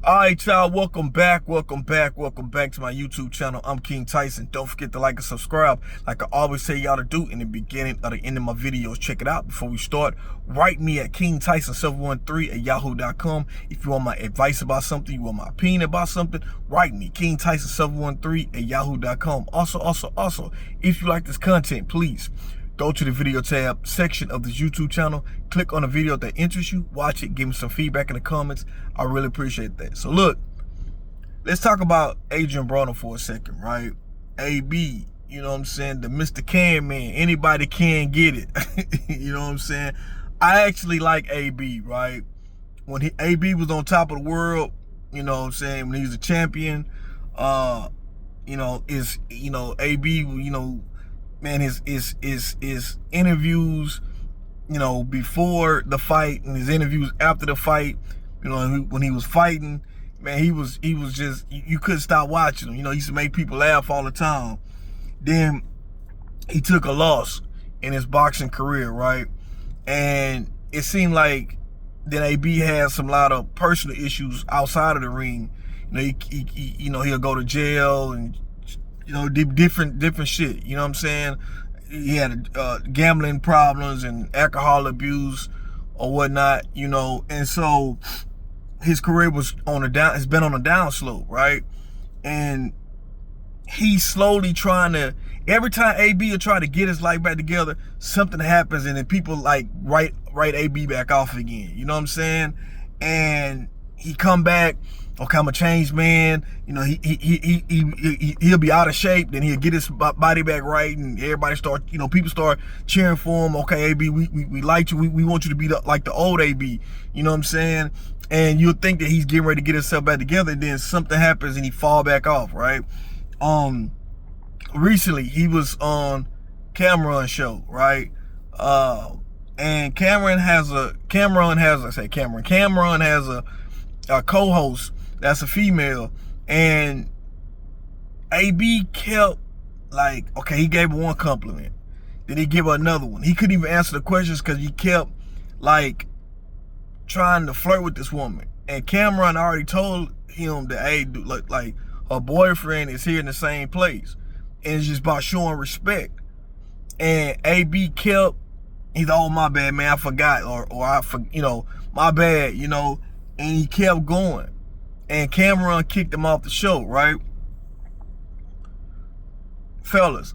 All right, y'all, welcome back to my YouTube channel. I'm King Tyson. Don't forget to like and subscribe like I always say y'all to do in the beginning or the end of my videos. Check it out. Before we start, write me at kingtyson713@yahoo.com. If you want my advice about something, you want my opinion about something, write me, kingtyson713@yahoo.com. Also, if you like this content, please go to the video tab section of this YouTube channel, click on the video that interests you, watch it, give me some feedback in the comments. I really appreciate that. So look, let's talk about Adrien Broner for a second, right? AB, you know what I'm saying? The Mr. Can Man, anybody can get it. You know what I'm saying? I actually like AB, right? When AB was on top of the world, you know what I'm saying? When he was a champion, AB, man, his interviews, before the fight and his interviews after the fight, when he was fighting, man, he was just, you couldn't stop watching him. He used to make people laugh all the time. Then he took a loss in his boxing career, right? And it seemed like then AB had some lot of personal issues outside of the ring. He'll go to jail and different shit. You know what I'm saying? He had gambling problems and alcohol abuse or whatnot, and so his career was has been on a downslope, right? And he's slowly trying to, every time AB will try to get his life back together, something happens and then people like write AB back off again. You know what I'm saying? And he come back, okay, I'm a changed man. He'll be out of shape, then he'll get his body back right, and everybody start, people start cheering for him. Okay, AB, we like you. We want you to be like the old AB. You know what I'm saying? And you'll think that he's getting ready to get himself back together, and then something happens and he fall back off, right? Recently he was on Cameron show, right? And Cameron has a co-host that's a female, and AB kept like, okay, he gave her one compliment, then he give her another one. He couldn't even answer the questions because he kept like trying to flirt with this woman. And Cameron already told him that, hey, dude, like her boyfriend is here in the same place, and it's just about showing respect. And AB kept, he's, oh, my bad, man, I forgot, or my bad, and he kept going. And Cameron kicked him off the show, right? Fellas,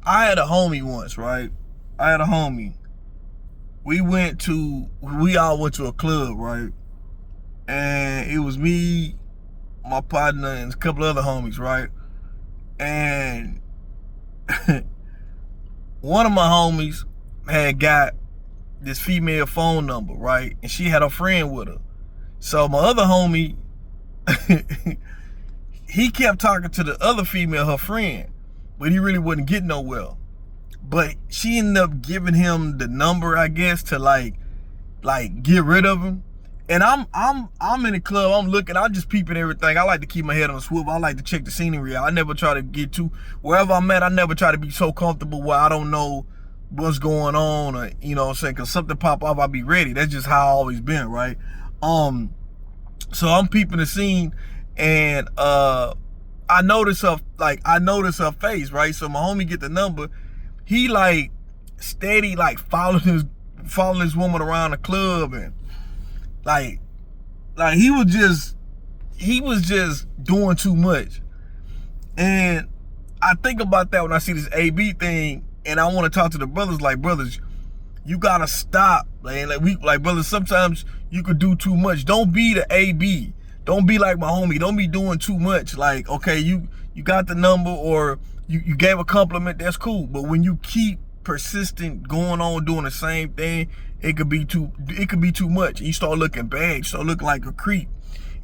I had a homie once, right? We all went to a club, right? And it was me, my partner, and a couple other homies, right? And one of my homies had got this female phone number, right? And she had a friend with her. So my other homie, he kept talking to the other female, her friend, but he really wasn't getting nowhere. But she ended up giving him the number, I guess, to like get rid of him. And I'm in the club, I'm looking, I'm just peeping everything. I like to keep my head on a swivel. I like to check the scenery out. I never try to get too, wherever I'm at, I never try to be so comfortable where I don't know what's going on, or, what I'm saying, because something pop up, I'll be ready. That's just how I always been, right? So I'm peeping the scene, and I notice her face, right? So my homie get the number. He like steady like following this woman around the club, and like he was just doing too much. And I think about that when I see this AB thing, and I want to talk to the brothers, like, brothers, you gotta stop, man. Brothers, sometimes you could do too much. Don't be the AB. Don't be like my homie. Don't be doing too much. Like, okay, you got the number, or you gave a compliment, that's cool. But when you keep persistent going on doing the same thing, it could be too much. You start looking bad. You start looking like a creep.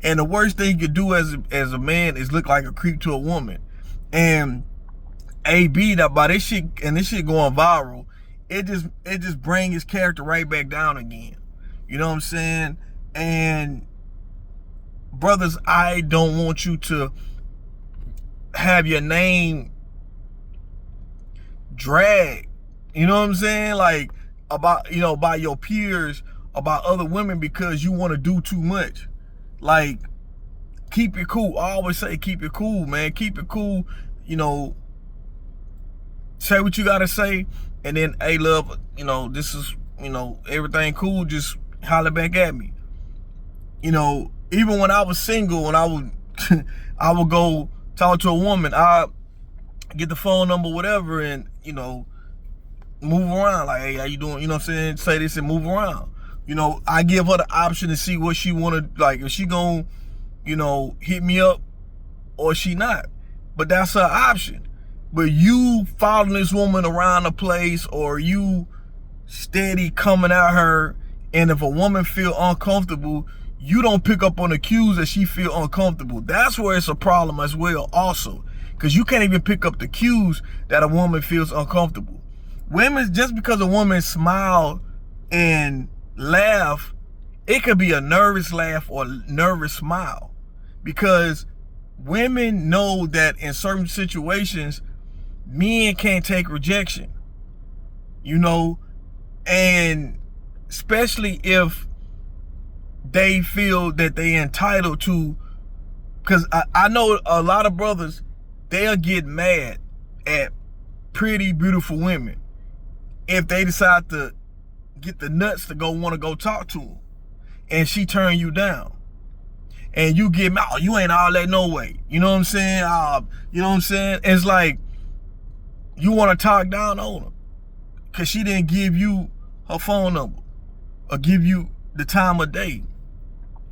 And the worst thing you could do as a man is look like a creep to a woman. And AB, that by this shit going viral, it just bring his character right back down again. You know what I'm saying? And brothers, I don't want you to have your name dragged, you know what I'm saying? Like, about, by your peers, about other women, because you want to do too much. Like, keep it cool. I always say keep it cool, man. Keep it cool. You know, say what you gotta say, and then, hey, love, you know, this is, you know, everything cool, just holler back at me. You know, even when I was single, when I would I would go talk to a woman, I get the phone number, whatever, and, you know, move around. Like, hey, how you doing? You know what I'm saying? Say this and move around. You know, I give her the option to see what she wanna, like, if she gonna, you know, hit me up or she not. But that's her option. But you following this woman around the place, or you steady coming at her, and if a woman feel uncomfortable, you don't pick up on the cues that she feel uncomfortable. That's where it's a problem as well also. Because you can't even pick up the cues that a woman feels uncomfortable. Women, just because a woman smile and laugh, it could be a nervous laugh or nervous smile. Because women know that in certain situations, men can't take rejection. You know, and especially if they feel that they entitled to, because I know a lot of brothers, they'll get mad at pretty beautiful women if they decide to get the nuts to want to go talk to them, and she turn you down, and you get mad, oh, you ain't all that no way. You know what I'm saying? You know what I'm saying? It's like you want to talk down on her because she didn't give you her phone number or give you the time of day.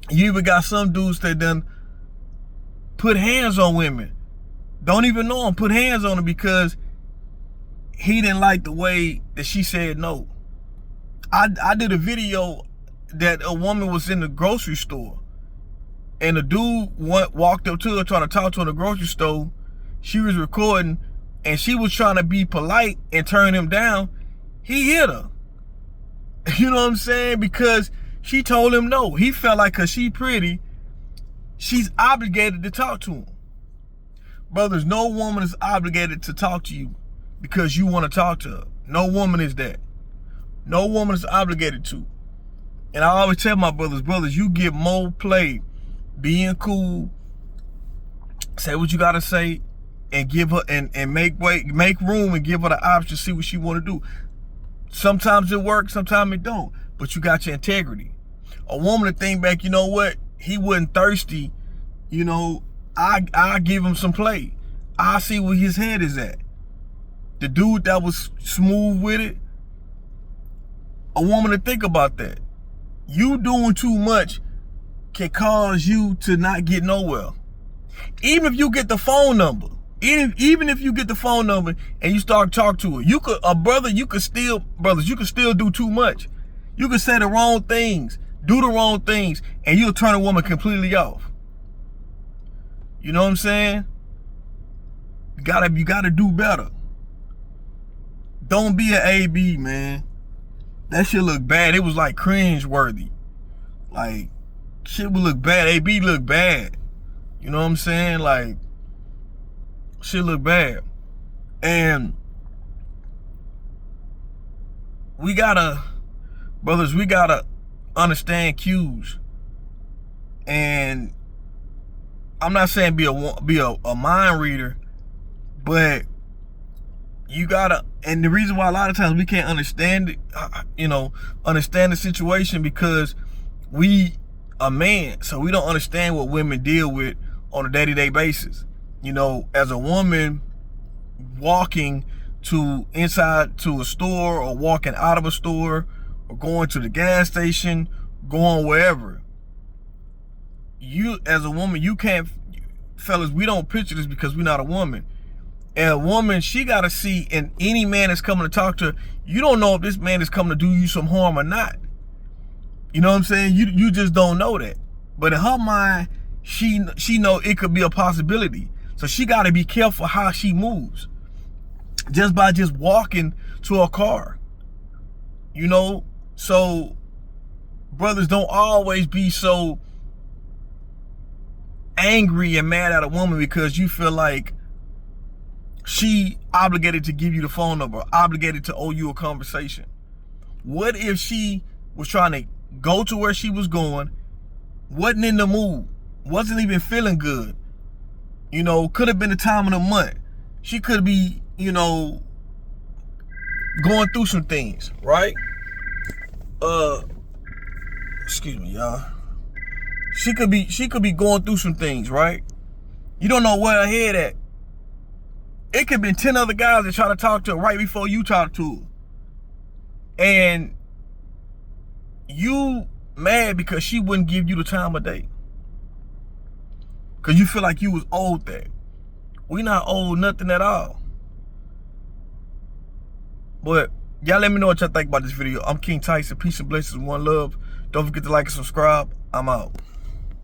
You even got some dudes that done put hands on women. Don't even know them, put hands on them because he didn't like the way that she said no. I did a video that a woman was in the grocery store, and a dude walked up to her trying to talk to her in the grocery store. She was recording, and she was trying to be polite and turn him down. He hit her. You know what I'm saying? Because she told him no. He felt like because she pretty, she's obligated to talk to him. Brothers, no woman is obligated to talk to you because you want to talk to her. No woman is that. No woman is obligated to. And I always tell my brothers, you get more play being cool, say what you gotta say, and give her and make room and give her the option to see what she want to do. Sometimes it works, sometimes it don't, but you got your integrity. A woman to think back, you know what, he wasn't thirsty, you know, I give him some play. I see where his head is at. The dude that was smooth with it, a woman to think about that. You doing too much can cause you to not get nowhere. Even if you get the phone number, even if you get the phone number and you start talking to her, you could still do too much. You could say the wrong things, do the wrong things, and you'll turn a woman completely off. You know what I'm saying? You gotta do better. Don't be an AB, man. That shit look bad. It was like cringe worthy. Like, shit would look bad. AB look bad. You know what I'm saying? Like, shit look bad. And brothers, we gotta understand cues. And I'm not saying be a mind reader, but you gotta, and the reason why a lot of times we can't understand it, understand the situation, because we a man, so we don't understand what women deal with on a day-to-day basis. You know, as a woman walking inside to a store, or walking out of a store, or going to the gas station, going wherever, you as a woman, you can't, fellas, we don't picture this because we're not a woman. And a woman, she gotta see, and any man that's coming to talk to her, you don't know if this man is coming to do you some harm or not. You know what I'm saying? You just don't know that. But in her mind, she know it could be a possibility. So she gotta be careful how she moves. Just by walking to a car. You know? So brothers, don't always be so angry and mad at a woman because you feel like she obligated to give you the phone number, obligated to owe you a conversation. What if she was trying to go to where she was going, wasn't in the mood, wasn't even feeling good. You know, could have been the time of the month. She could be, you know, going through some things, right? Excuse me, y'all. She could be going through some things, right? You don't know where her head at. It could be 10 other guys that try to talk to her right before you talk to her. And you mad because she wouldn't give you the time of day. Because you feel like you was owed that. We not owed nothing at all. But y'all let me know what y'all think about this video. I'm King Tyson. Peace and blessings. One love. Don't forget to like and subscribe. I'm out.